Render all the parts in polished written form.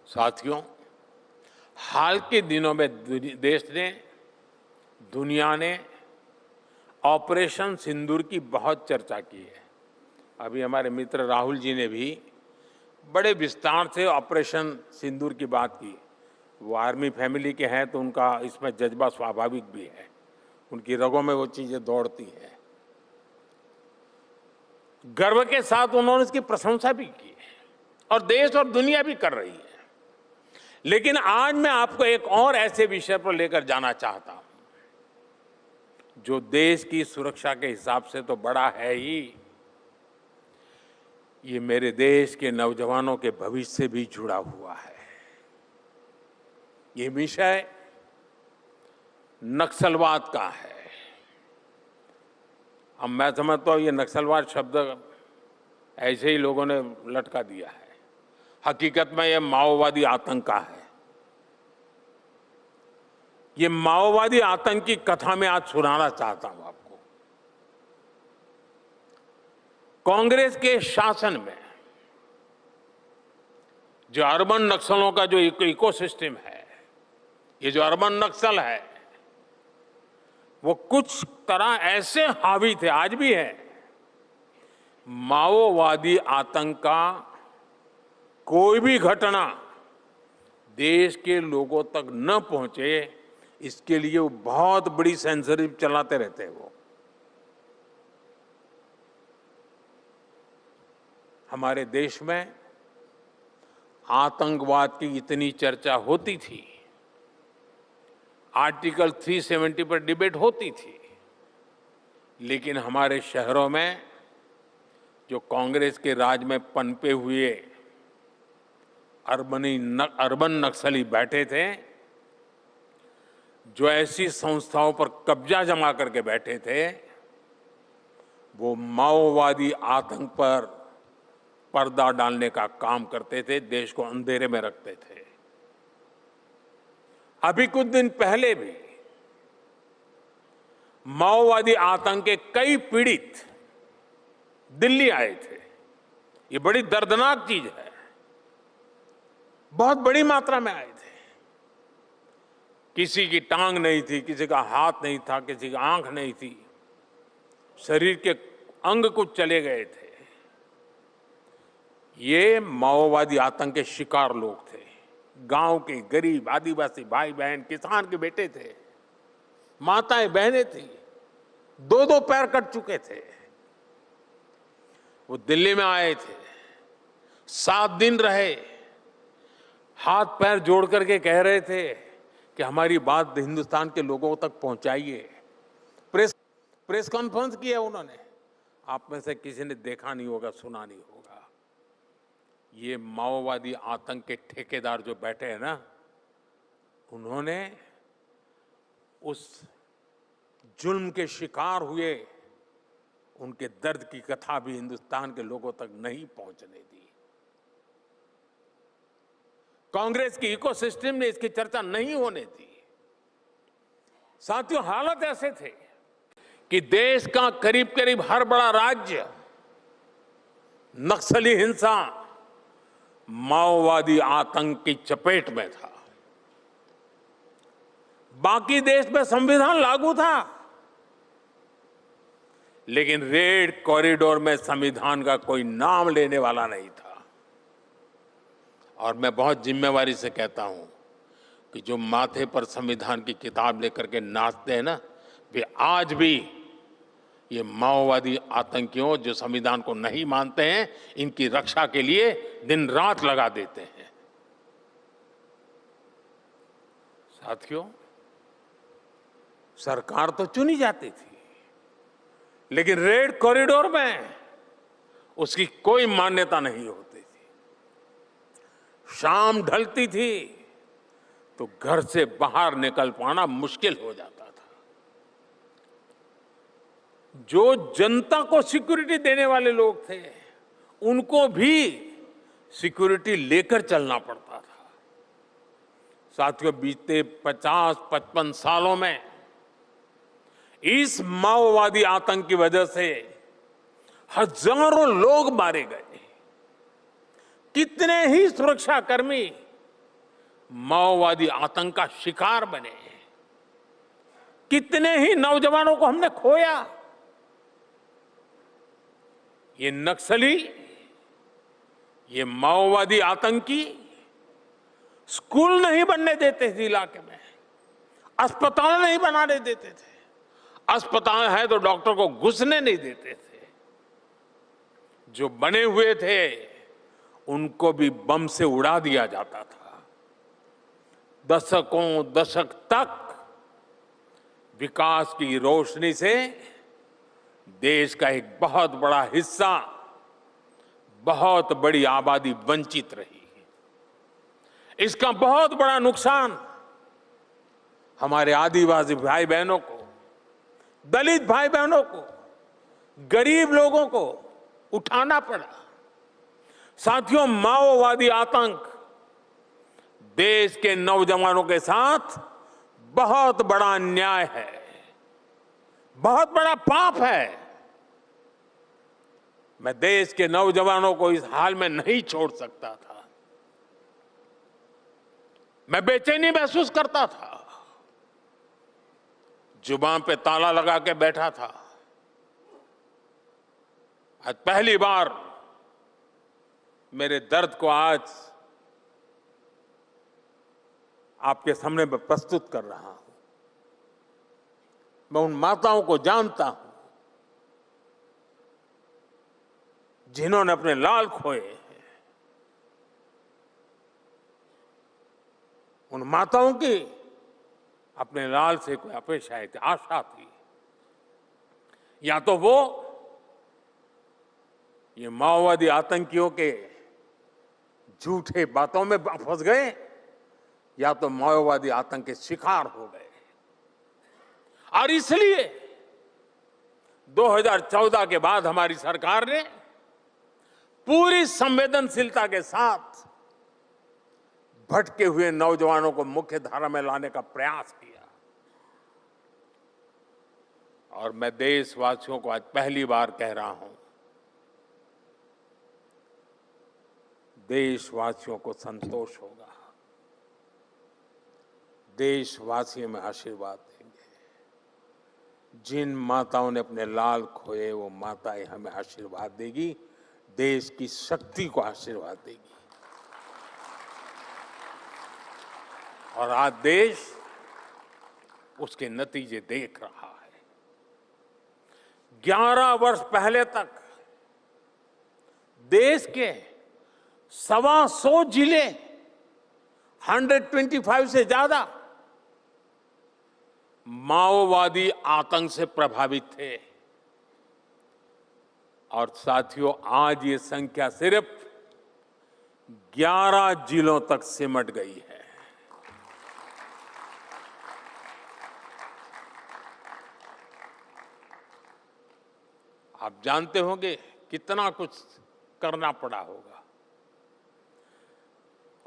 साथियों, हाल के दिनों में देश ने, दुनिया ने ऑपरेशन सिंदूर की बहुत चर्चा की है। अभी हमारे मित्र राहुल जी ने भी बड़े विस्तार से ऑपरेशन सिंदूर की बात की। वो आर्मी फैमिली के हैं तो उनका इसमें जज्बा स्वाभाविक भी है, उनकी रगों में वो चीजें दौड़ती हैं। गर्व के साथ उन्होंने इसकी प्रशंसा भी की है और देश और दुनिया भी कर रही है। लेकिन आज मैं आपको एक और ऐसे विषय पर लेकर जाना चाहता हूं जो देश की सुरक्षा के हिसाब से तो बड़ा है ही, ये मेरे देश के नौजवानों के भविष्य से भी जुड़ा हुआ है। ये विषय नक्सलवाद का है। अब मैं समझता हूं ये नक्सलवाद शब्द ऐसे ही लोगों ने लटका दिया है। हकीकत में यह माओवादी आतंक का है। ये माओवादी आतंक की कथा मैं आज सुनाना चाहता हूं आपको। कांग्रेस के शासन में जो अर्बन नक्सलों का जो इकोसिस्टम है, ये जो अर्बन नक्सल है, वो कुछ तरह ऐसे हावी थे, आज भी है। माओवादी आतंक का कोई भी घटना देश के लोगों तक न पहुंचे, इसके लिए वो बहुत बड़ी सेंसरशिप चलाते रहते हैं। वो हमारे देश में आतंकवाद की इतनी चर्चा होती थी, आर्टिकल 370 पर डिबेट होती थी, लेकिन हमारे शहरों में जो कांग्रेस के राज में पनपे हुए अर्बन नक्सली बैठे थे, जो ऐसी संस्थाओं पर कब्जा जमा करके बैठे थे, वो माओवादी आतंक पर पर्दा डालने का काम करते थे, देश को अंधेरे में रखते थे। अभी कुछ दिन पहले भी माओवादी आतंक के कई पीड़ित दिल्ली आए थे। ये बड़ी दर्दनाक चीज है। बहुत बड़ी मात्रा में आए थे। किसी की टांग नहीं थी, किसी का हाथ नहीं था, किसी की आंख नहीं थी, शरीर के अंग कुछ चले गए थे। ये माओवादी आतंक के शिकार लोग थे। गांव के गरीब आदिवासी भाई बहन, किसान के बेटे थे, माताएं बहनें थी, दो दो पैर कट चुके थे। वो दिल्ली में आए थे, 7 दिन रहे, हाथ पैर जोड़ करके कह रहे थे कि हमारी बात हिंदुस्तान के लोगों तक पहुंचाइए। प्रेस कॉन्फ्रेंस किया उन्होंने। आप में से किसी ने देखा नहीं होगा, सुना नहीं होगा। ये माओवादी आतंक के ठेकेदार जो बैठे हैं ना, उन्होंने उस जुल्म के शिकार हुए उनके दर्द की कथा भी हिंदुस्तान के लोगों तक नहीं पहुंचने दी। कांग्रेस की इकोसिस्टम ने इसकी चर्चा नहीं होने दी। साथियों, हालात ऐसे थे कि देश का करीब करीब हर बड़ा राज्य नक्सली हिंसा, माओवादी आतंक की चपेट में था। बाकी देश में संविधान लागू था, लेकिन रेड कॉरिडोर में संविधान का कोई नाम लेने वाला नहीं था। और मैं बहुत जिम्मेवारी से कहता हूं कि जो माथे पर संविधान की किताब लेकर के नाचते हैं ना, वे आज भी ये माओवादी आतंकियों जो संविधान को नहीं मानते हैं, इनकी रक्षा के लिए दिन रात लगा देते हैं। साथियों, सरकार तो चुनी जाती थी, लेकिन रेड कॉरिडोर में उसकी कोई मान्यता नहीं होती थी। शाम ढलती थी तो घर से बाहर निकल पाना मुश्किल हो जाता था। जो जनता को सिक्योरिटी देने वाले लोग थे, उनको भी सिक्योरिटी लेकर चलना पड़ता था। साथियों, बीते 50-55 सालों में इस माओवादी आतंक की वजह से हजारों लोग मारे गए। कितने ही सुरक्षाकर्मी माओवादी आतंक का शिकार बने। कितने ही नौजवानों को हमने खोया। ये नक्सली, ये माओवादी आतंकी स्कूल नहीं बनने देते थे इलाके में, अस्पताल नहीं बनाने देते थे। अस्पताल है तो डॉक्टर को घुसने नहीं देते थे। जो बने हुए थे उनको भी बम से उड़ा दिया जाता था। दशक तक विकास की रोशनी से देश का एक बहुत बड़ा हिस्सा, बहुत बड़ी आबादी वंचित रही। इसका बहुत बड़ा नुकसान हमारे आदिवासी भाई बहनों को, दलित भाई बहनों को, गरीब लोगों को उठाना पड़ा। साथियों, माओवादी आतंक देश के नौजवानों के साथ बहुत बड़ा अन्याय है, बहुत बड़ा पाप है। मैं देश के नौजवानों को इस हाल में नहीं छोड़ सकता था। मैं बेचैनी महसूस करता था, जुबान पे ताला लगा के बैठा था। आज पहली बार मेरे दर्द को आज आपके सामने मैं प्रस्तुत कर रहा हूं। मैं उन माताओं को जानता हूं जिन्होंने अपने लाल खोए। उन माताओं की अपने लाल से कोई अपेक्षा थी, आशा थी। या तो वो ये माओवादी आतंकियों के झूठे बातों में फंस गए, या तो माओवादी आतंक के शिकार हो गए। और इसलिए 2014 के बाद हमारी सरकार ने पूरी संवेदनशीलता के साथ भटके हुए नौजवानों को मुख्य धारा में लाने का प्रयास किया। और मैं देशवासियों को आज पहली बार कह रहा हूं, देशवासियों को संतोष होगा, देशवासियों में आशीर्वाद देंगे। जिन माताओं ने अपने लाल खोए, वो माताएं हमें आशीर्वाद देगी, देश की शक्ति को आशीर्वाद देगी। और आज देश उसके नतीजे देख रहा है। 11 वर्ष पहले तक देश के 125 जिले, 125 से ज्यादा माओवादी आतंक से प्रभावित थे। और साथियों, आज ये संख्या सिर्फ 11 जिलों तक सिमट गई है। आप जानते होंगे कितना कुछ करना पड़ा होगा।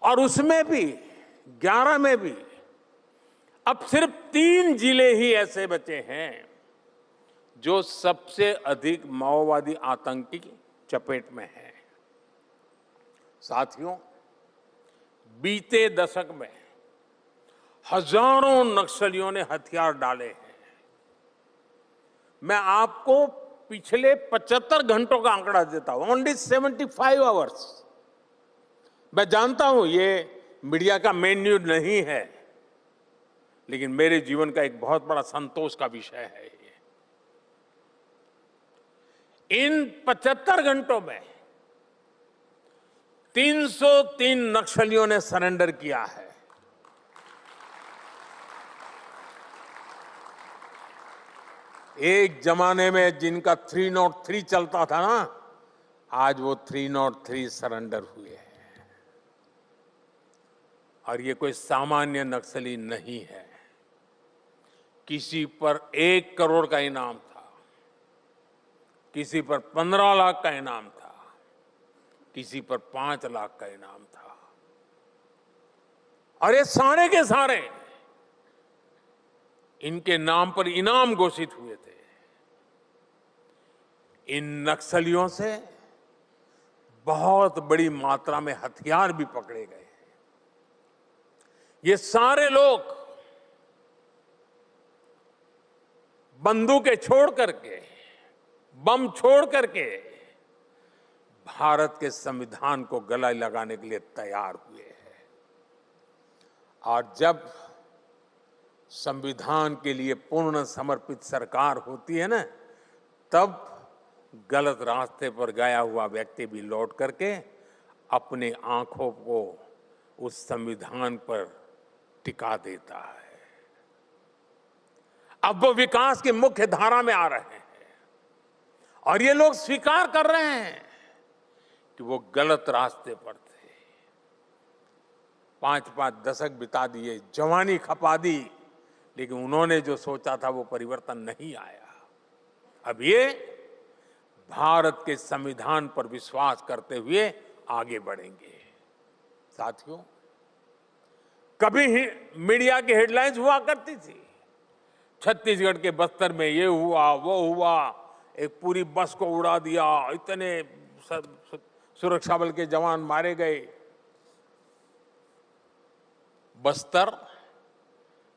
और उसमें भी 11 में भी अब सिर्फ 3 जिले ही ऐसे बचे हैं जो सबसे अधिक माओवादी आतंक की चपेट में हैं। साथियों, बीते दशक में हजारों नक्सलियों ने हथियार डाले हैं। मैं आपको पिछले 75 घंटों का आंकड़ा देता हूं, ओनली 75 आवर्स। मैं जानता हूं ये मीडिया का मेन न्यूज नहीं है, लेकिन मेरे जीवन का एक बहुत बड़ा संतोष का विषय है। इन 75 घंटों में 303 नक्सलियों ने सरेंडर किया है। एक जमाने में जिनका 303 चलता था ना, आज वो 303 सरेंडर हुए हैं। और ये कोई सामान्य नक्सली नहीं है। किसी पर 1 करोड़ का इनाम था, किसी पर 15 लाख का इनाम था, किसी पर 5 लाख का इनाम था। और ये सारे के सारे इनके नाम पर इनाम घोषित हुए थे। इन नक्सलियों से बहुत बड़ी मात्रा में हथियार भी पकड़े गए। ये सारे लोग बंदूकें छोड़ करके, बम छोड़ करके भारत के संविधान को गला लगाने के लिए तैयार हुए हैं। और जब संविधान के लिए पूर्ण समर्पित सरकार होती है ना, तब गलत रास्ते पर गया हुआ व्यक्ति भी लौट करके अपनी आंखों को उस संविधान पर टिका देता है। अब वो विकास की मुख्य धारा में आ रहे हैं और ये लोग स्वीकार कर रहे हैं कि वो गलत रास्ते पर थे। 5-5 दशक बिता दिए, जवानी खपा दी, लेकिन उन्होंने जो सोचा था वो परिवर्तन नहीं आया। अब ये भारत के संविधान पर विश्वास करते हुए आगे बढ़ेंगे। साथियों, कभी ही मीडिया की हेडलाइंस हुआ करती थी, छत्तीसगढ़ के बस्तर में ये हुआ वो हुआ, एक पूरी बस को उड़ा दिया, इतने सुरक्षा बल के जवान मारे गए। बस्तर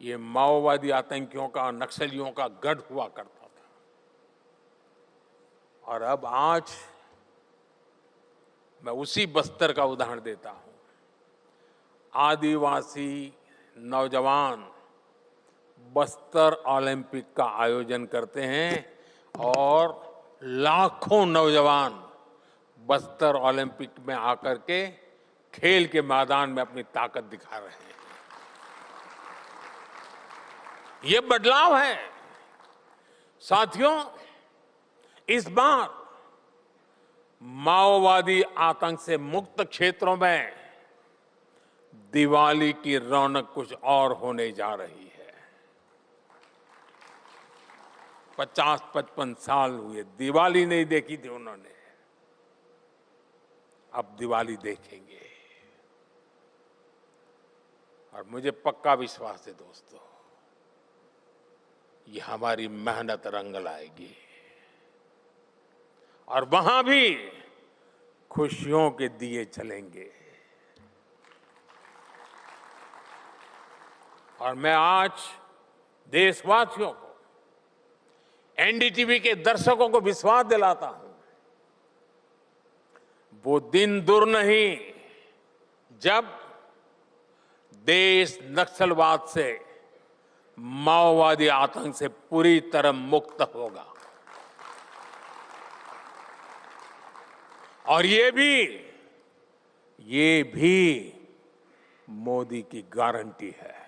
ये माओवादी आतंकियों का, नक्सलियों का गढ़ हुआ करता था। और अब आज मैं उसी बस्तर का उदाहरण देता हूं। आदिवासी नौजवान बस्तर ओलंपिक का आयोजन करते हैं और लाखों नौजवान बस्तर ओलंपिक में आकर के खेल के मैदान में अपनी ताकत दिखा रहे हैं। ये बदलाव है। साथियों, इस बार माओवादी आतंक से मुक्त क्षेत्रों में दिवाली की रौनक कुछ और होने जा रही है। 50-55 साल हुए दिवाली नहीं देखी थी उन्होंने, अब दिवाली देखेंगे। और मुझे पक्का विश्वास है दोस्तों, ये हमारी मेहनत रंग लाएगी और वहां भी खुशियों के दिए जलेंगे। और मैं आज देशवासियों को, एनडीटीवी के दर्शकों को विश्वास दिलाता हूं, वो दिन दूर नहीं जब देश नक्सलवाद से, माओवादी आतंक से पूरी तरह मुक्त होगा। और ये भी मोदी की गारंटी है।